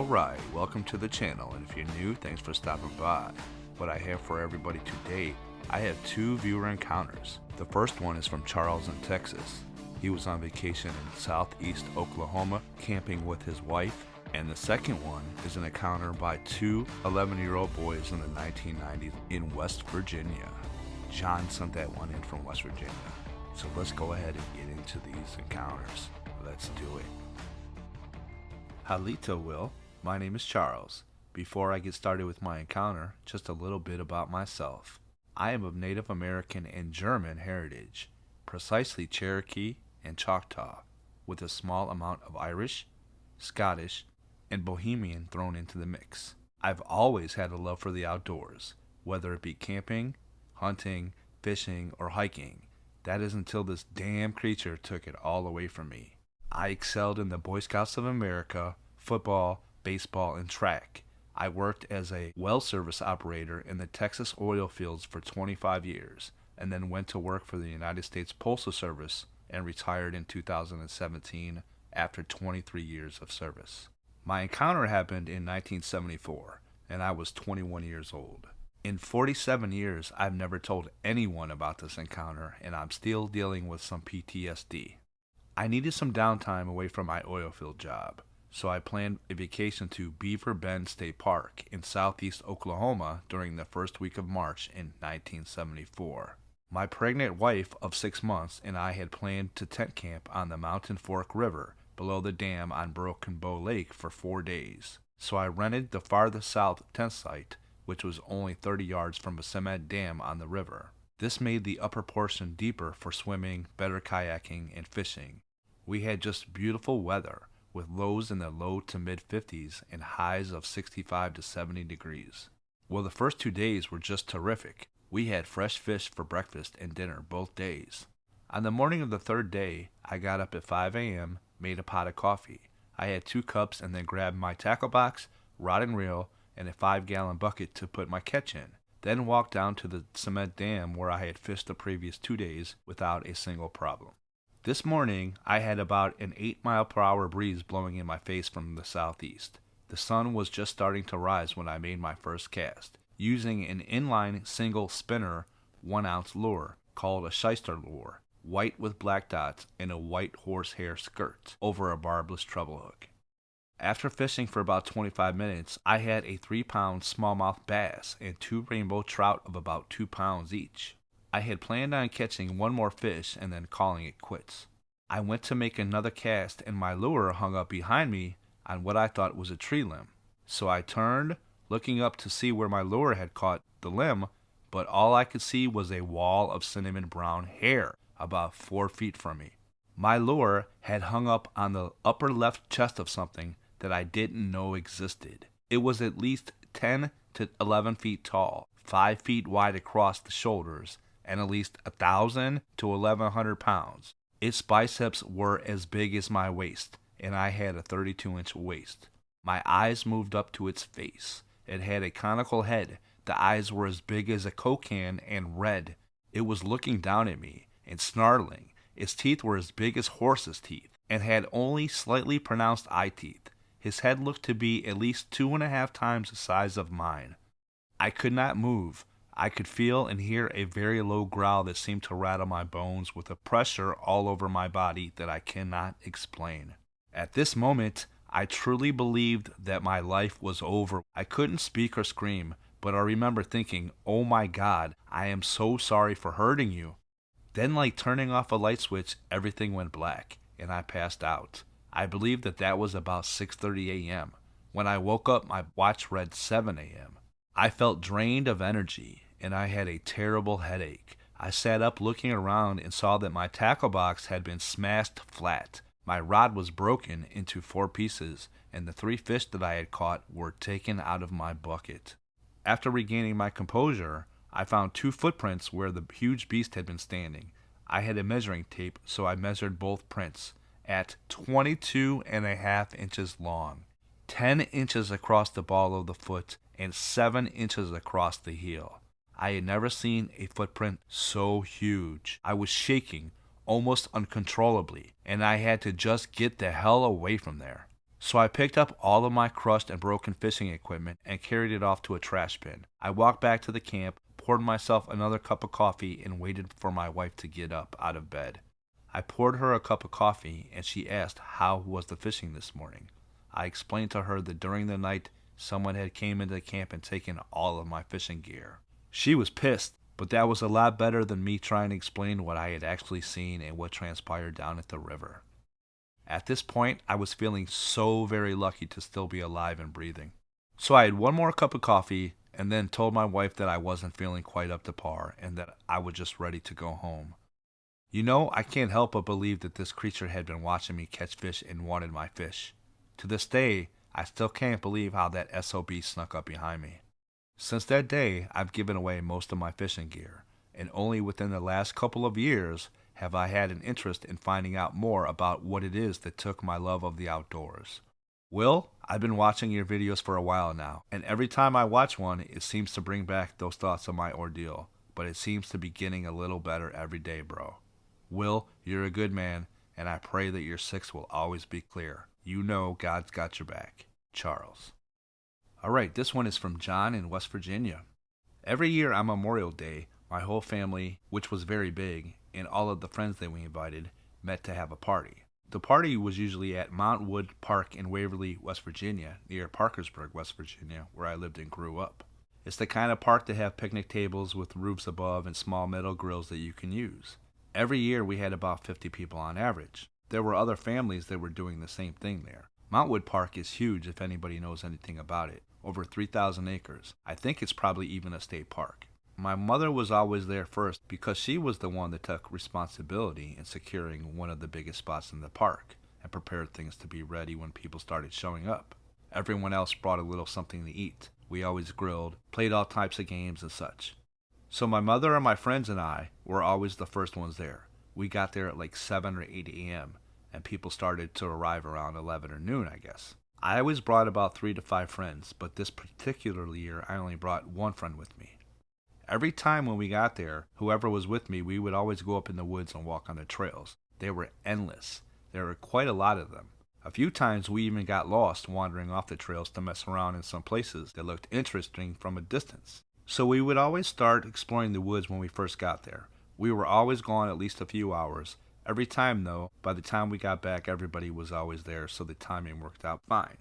Alright, welcome to the channel, and if you're new, thanks for stopping by. What I have for everybody today, I have two viewer encounters. The first one is from Charles in Texas. He was on vacation in southeast Oklahoma, camping with his wife. And the second one is an encounter by two 11-year-old boys in the 1990s in West Virginia. John sent that one in from West Virginia. So let's go ahead and get into these encounters. Let's do it. Halito, Will. My name is Charles. Before I get started with my encounter, just a little bit about myself. I am of Native American and German heritage, precisely Cherokee and Choctaw, with a small amount of Irish, Scottish, and Bohemian thrown into the mix. I've always had a love for the outdoors, whether it be camping, hunting, fishing, or hiking. That is until this damn creature took it all away from me. I excelled in the Boy Scouts of America, football, baseball, and track. I worked as a well service operator in the Texas oil fields for 25 years, and then went to work for the United States Postal Service and retired in 2017 after 23 years of service. My encounter happened in 1974, and I was 21 years old. In 47 years, I've never told anyone about this encounter, and I'm still dealing with some PTSD. I needed some downtime away from my oil field job, so I planned a vacation to Beaver Bend State Park in southeast Oklahoma during the first week of March in 1974. My pregnant wife of 6 months and I had planned to tent camp on the Mountain Fork River below the dam on Broken Bow Lake for 4 days, so I rented the farthest south tent site, which was only 30 yards from a cement dam on the river. This made the upper portion deeper for swimming, better kayaking, and fishing. We had just beautiful weather, with lows in the low to mid 50s and highs of 65 to 70 degrees. Well, the first 2 days were just terrific. We had fresh fish for breakfast and dinner both days. On the morning of the third day, I got up at 5 a.m., made a pot of coffee. I had 2 cups and then grabbed my tackle box, rod and reel, and a 5-gallon bucket to put my catch in. Then walked down to the cement dam where I had fished the previous 2 days without a single problem. This morning, I had about an 8-mile-per-hour breeze blowing in my face from the southeast. The sun was just starting to rise when I made my first cast, using an inline single spinner 1-ounce lure called a shyster lure, white with black dots and a white horsehair skirt over a barbless treble hook. After fishing for about 25 minutes, I had a 3-pound smallmouth bass and 2 rainbow trout of about 2 pounds each. I had planned on catching 1 more fish and then calling it quits. I went to make another cast and my lure hung up behind me on what I thought was a tree limb. So I turned, looking up to see where my lure had caught the limb, but all I could see was a wall of cinnamon brown hair about 4 feet from me. My lure had hung up on the upper left chest of something that I didn't know existed. It was at least 10 to 11 feet tall, 5 feet wide across the shoulders, and at least 1,000 to 1,100 pounds. Its biceps were as big as my waist, and I had a 32-inch waist. My eyes moved up to its face. It had a conical head. The eyes were as big as a Coke can and red. It was looking down at me and snarling. Its teeth were as big as horses' teeth and had only slightly pronounced eye teeth. His head looked to be at least 2.5 times the size of mine. I could not move. I could feel and hear a very low growl that seemed to rattle my bones with a pressure all over my body that I cannot explain. At this moment, I truly believed that my life was over. I couldn't speak or scream, but I remember thinking, "Oh my God, I am so sorry for hurting you." Then, like turning off a light switch, everything went black, and I passed out. I believe that was about 6:30 a.m. When I woke up, my watch read 7 a.m. I felt drained of energy, and I had a terrible headache. I sat up looking around and saw that my tackle box had been smashed flat. My rod was broken into 4 pieces, and the 3 fish that I had caught were taken out of my bucket. After regaining my composure, I found 2 footprints where the huge beast had been standing. I had a measuring tape, so I measured both prints at 22.5 inches long, 10 inches across the ball of the foot, and 7 inches across the heel. I had never seen a footprint so huge. I was shaking almost uncontrollably, and I had to just get the hell away from there. So I picked up all of my crushed and broken fishing equipment and carried it off to a trash bin. I walked back to the camp, poured myself another cup of coffee, and waited for my wife to get up out of bed. I poured her a cup of coffee, and she asked how was the fishing this morning. I explained to her that during the night someone had came into the camp and taken all of my fishing gear. She was pissed, but that was a lot better than me trying to explain what I had actually seen and what transpired down at the river. At this point, I was feeling so very lucky to still be alive and breathing. So I had one more cup of coffee and then told my wife that I wasn't feeling quite up to par and that I was just ready to go home. You know, I can't help but believe that this creature had been watching me catch fish and wanted my fish. To this day, I still can't believe how that SOB snuck up behind me. Since that day, I've given away most of my fishing gear, and only within the last couple of years have I had an interest in finding out more about what it is that took my love of the outdoors. Will, I've been watching your videos for a while now, and every time I watch one, it seems to bring back those thoughts of my ordeal, but it seems to be getting a little better every day, bro. Will, you're a good man, and I pray that your six will always be clear. You know God's got your back. Charles. Alright, this one is from John in West Virginia. Every year on Memorial Day, my whole family, which was very big, and all of the friends that we invited, met to have a party. The party was usually at Mount Wood Park in Waverly, West Virginia, near Parkersburg, West Virginia, where I lived and grew up. It's the kind of park to have picnic tables with roofs above and small metal grills that you can use. Every year we had about 50 people on average. There were other families that were doing the same thing there. Mount Wood Park is huge if anybody knows anything about it. Over 3,000 acres. I think it's probably even a state park. My mother was always there first because she was the one that took responsibility in securing one of the biggest spots in the park and prepared things to be ready when people started showing up. Everyone else brought a little something to eat. We always grilled, played all types of games and such. So my mother and my friends and I were always the first ones there. We got there at like 7 or 8 a.m. and people started to arrive around 11 or noon, I guess. I always brought about 3 to 5 friends, but this particular year I only brought one friend with me. Every time when we got there, whoever was with me, we would always go up in the woods and walk on the trails. They were endless. There were quite a lot of them. A few times we even got lost wandering off the trails to mess around in some places that looked interesting from a distance. So we would always start exploring the woods when we first got there. We were always gone at least a few hours. Every time though, by the time we got back everybody was always there, so the timing worked out fine.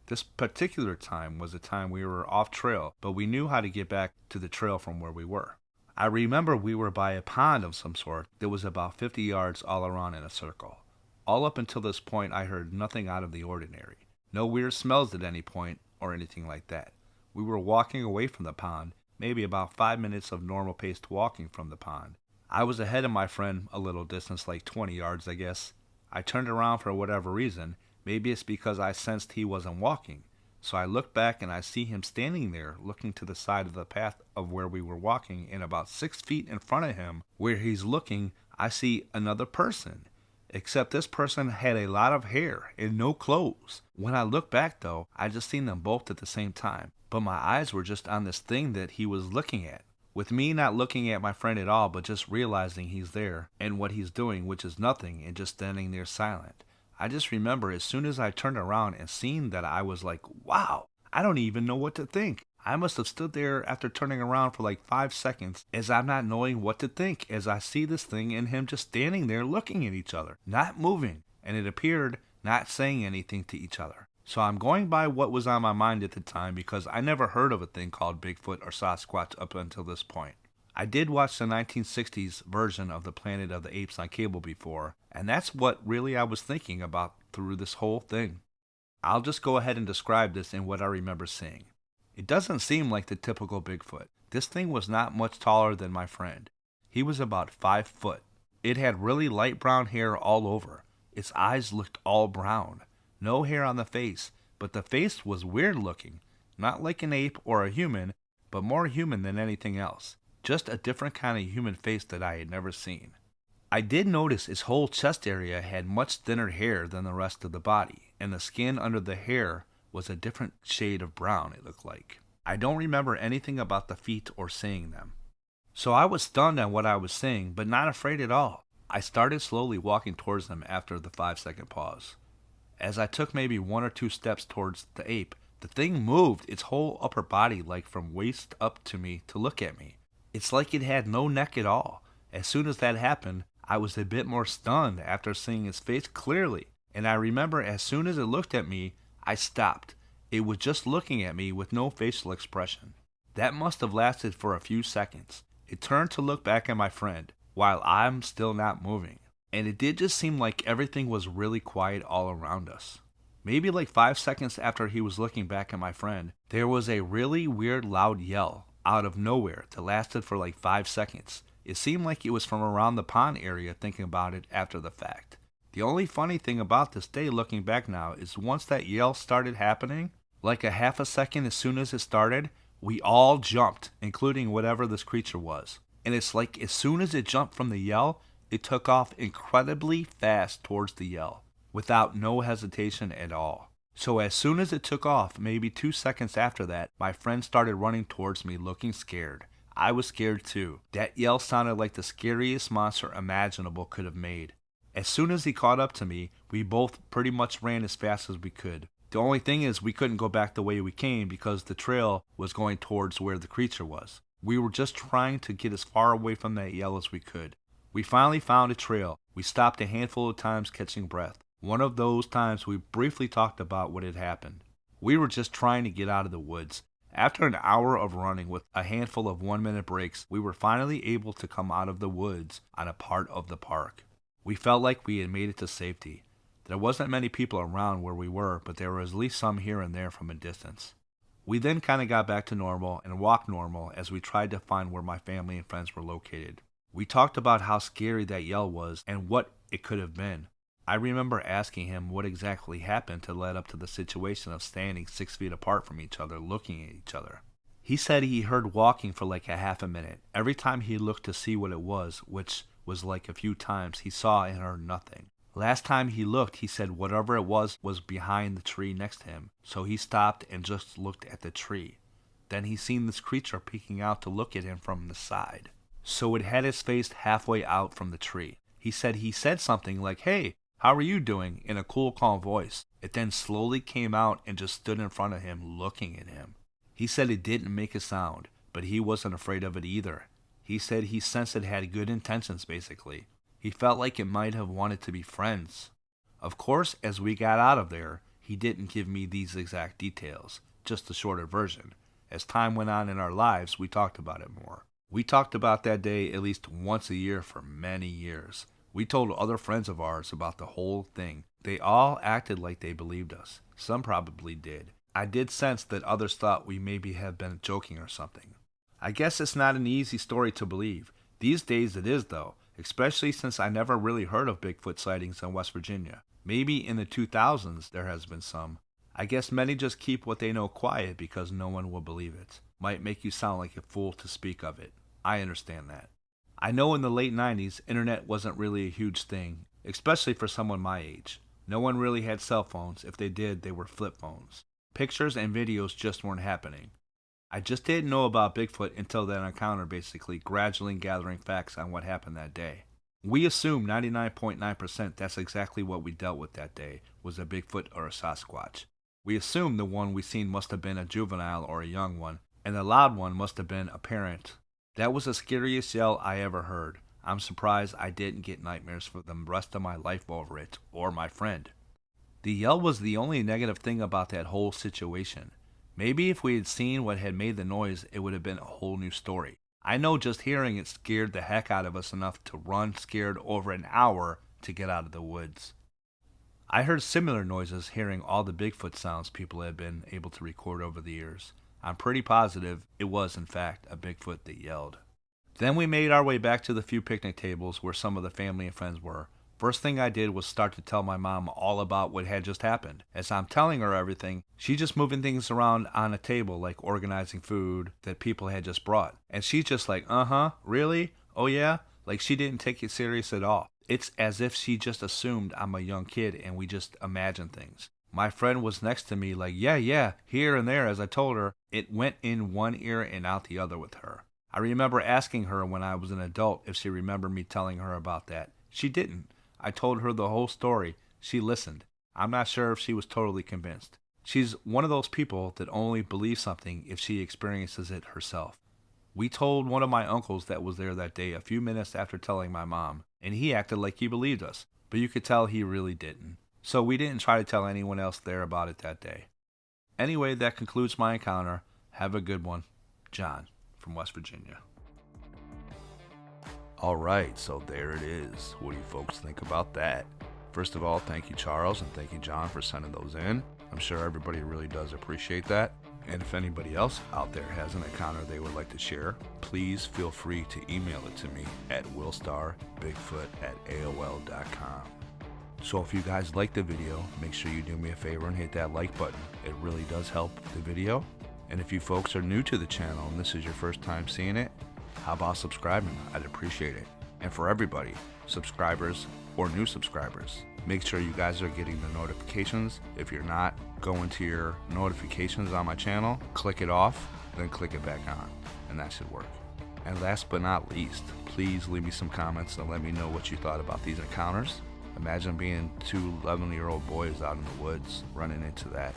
This particular time was the time we were off trail, but we knew how to get back to the trail from where we were. I remember we were by a pond of some sort that was about 50 yards all around in a circle. All up until this point I heard nothing out of the ordinary. No weird smells at any point or anything like that. We were walking away from the pond, maybe about 5 minutes of normal paced walking from the pond. I was ahead of my friend a little distance, like 20 yards I guess. I turned around for whatever reason. Maybe it's because I sensed he wasn't walking. So I looked back and I see him standing there looking to the side of the path of where we were walking, and about 6 feet in front of him, where he's looking, I see another person. Except this person had a lot of hair and no clothes. When I looked back though, I just seen them both at the same time. But my eyes were just on this thing that he was looking at. With me not looking at my friend at all, but just realizing he's there and what he's doing, which is nothing, and just standing there silent. I just remember as soon as I turned around and seen that, I was like, wow, I don't even know what to think. I must have stood there after turning around for like 5 seconds as I'm not knowing what to think as I see this thing and him just standing there looking at each other, not moving, and it appeared not saying anything to each other. So I'm going by what was on my mind at the time because I never heard of a thing called Bigfoot or Sasquatch up until this point. I did watch the 1960s version of the Planet of the Apes on cable before, and that's what really I was thinking about through this whole thing. I'll just go ahead and describe this in what I remember seeing. It doesn't seem like the typical Bigfoot. This thing was not much taller than my friend. He was about 5 foot. It had really light brown hair all over. Its eyes looked all brown. No hair on the face, but the face was weird looking. Not like an ape or a human, but more human than anything else. Just a different kind of human face that I had never seen. I did notice his whole chest area had much thinner hair than the rest of the body, and the skin under the hair was a different shade of brown, it looked like. I don't remember anything about the feet or seeing them. So I was stunned on what I was seeing, but not afraid at all. I started slowly walking towards them after the 5-second pause. As I took maybe 1 or 2 steps towards the ape, the thing moved its whole upper body like from waist up to me to look at me. It's like it had no neck at all. As soon as that happened, I was a bit more stunned after seeing its face clearly, and I remember as soon as it looked at me, I stopped. It was just looking at me with no facial expression. That must have lasted for a few seconds. It turned to look back at my friend, while I'm still not moving. And it did just seem like everything was really quiet all around us. Maybe like 5 seconds after he was looking back at my friend, there was a really weird loud yell out of nowhere that lasted for like 5 seconds. It seemed like it was from around the pond area thinking about it after the fact. The only funny thing about this day looking back now is once that yell started happening, like a half a second as soon as it started, we all jumped, including whatever this creature was. And it's like as soon as it jumped from the yell, it took off incredibly fast towards the yell, without no hesitation at all. So as soon as it took off, maybe 2 seconds after that, my friend started running towards me looking scared. I was scared too. That yell sounded like the scariest monster imaginable could have made. As soon as he caught up to me, we both pretty much ran as fast as we could. The only thing is we couldn't go back the way we came because the trail was going towards where the creature was. We were just trying to get as far away from that yell as we could. We finally found a trail. We stopped a handful of times catching breath. One of those times we briefly talked about what had happened. We were just trying to get out of the woods. After an hour of running with a handful of 1-minute breaks, we were finally able to come out of the woods on a part of the park. We felt like we had made it to safety. There wasn't many people around where we were, but there were at least some here and there from a distance. We then kind of got back to normal and walked normal as we tried to find where my family and friends were located. We talked about how scary that yell was and what it could have been. I remember asking him what exactly happened to lead up to the situation of standing 6 feet apart from each other looking at each other. He said he heard walking for like a half a minute. Every time he looked to see what it was, which was like a few times, he saw and heard nothing. Last time he looked, he said whatever it was behind the tree next to him, so he stopped and just looked at the tree. Then he seen this creature peeking out to look at him from the side. So it had its face halfway out from the tree. He said something like, "Hey, how are you doing?" in a cool, calm voice. It then slowly came out and just stood in front of him, looking at him. He said it didn't make a sound, but he wasn't afraid of it either. He said he sensed it had good intentions, basically. He felt like it might have wanted to be friends. Of course, as we got out of there, he didn't give me these exact details, just the shorter version. As time went on in our lives, we talked about it more. We talked about that day at least once a year for many years. We told other friends of ours about the whole thing. They all acted like they believed us. Some probably did. I did sense that others thought we maybe had been joking or something. I guess it's not an easy story to believe. These days it is though, especially since I never really heard of Bigfoot sightings in West Virginia. Maybe in the 2000s there has been some. I guess many just keep what they know quiet because no one will believe it. Might make you sound like a fool to speak of it. I understand that. I know in the late 90s, internet wasn't really a huge thing, especially for someone my age. No one really had cell phones. If they did, they were flip phones. Pictures and videos just weren't happening. I just didn't know about Bigfoot until that encounter, basically gradually gathering facts on what happened that day. We assume 99.9% that's exactly what we dealt with that day, was a Bigfoot or a Sasquatch. We assume the one we seen must have been a juvenile or a young one, and the loud one must have been a parent. That was the scariest yell I ever heard. I'm surprised I didn't get nightmares for the rest of my life over it, or my friend. The yell was the only negative thing about that whole situation. Maybe if we had seen what had made the noise, it would have been a whole new story. I know just hearing it scared the heck out of us enough to run scared over an hour to get out of the woods. I heard similar noises hearing all the Bigfoot sounds people had been able to record over the years. I'm pretty positive it was, in fact, a Bigfoot that yelled. Then we made our way back to the few picnic tables where some of the family and friends were. First thing I did was start to tell my mom all about what had just happened. As I'm telling her everything, she's just moving things around on a table like organizing food that people had just brought. And she's just like, really? Oh yeah? Like she didn't take it serious at all. It's as if she just assumed I'm a young kid and we just imagine things. My friend was next to me like, yeah, here and there as I told her. It went in one ear and out the other with her. I remember asking her when I was an adult if she remembered me telling her about that. She didn't. I told her the whole story. She listened. I'm not sure if she was totally convinced. She's one of those people that only believes something if she experiences it herself. We told one of my uncles that was there that day a few minutes after telling my mom, and he acted like he believed us, but you could tell he really didn't. So we didn't try to tell anyone else there about it that day. Anyway, that concludes my encounter. Have a good one. John from West Virginia. Alright, so there it is. What do you folks think about that? First of all, thank you Charles and thank you John for sending those in. I'm sure everybody really does appreciate that. And if anybody else out there has an encounter they would like to share, please feel free to email it to me at WILLSTARBIGFOOT@AOL.com. So if you guys like the video, make sure you do me a favor and hit that like button. It really does help the video. And if you folks are new to the channel and this is your first time seeing it, how about subscribing? I'd appreciate it. And for everybody, subscribers or new subscribers, make sure you guys are getting the notifications. If you're not, go into your notifications on my channel, click it off, then click it back on, and that should work. And last but not least, please leave me some comments and let me know what you thought about these encounters. Imagine being two 11-year-old boys out in the woods running into that.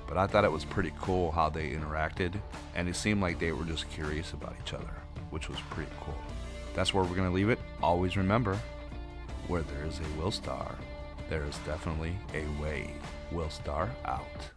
But I thought it was pretty cool how they interacted, and it seemed like they were just curious about each other, which was pretty cool. That's where we're going to leave it. Always remember, where there is a Willstar, there is definitely a way. Willstar out.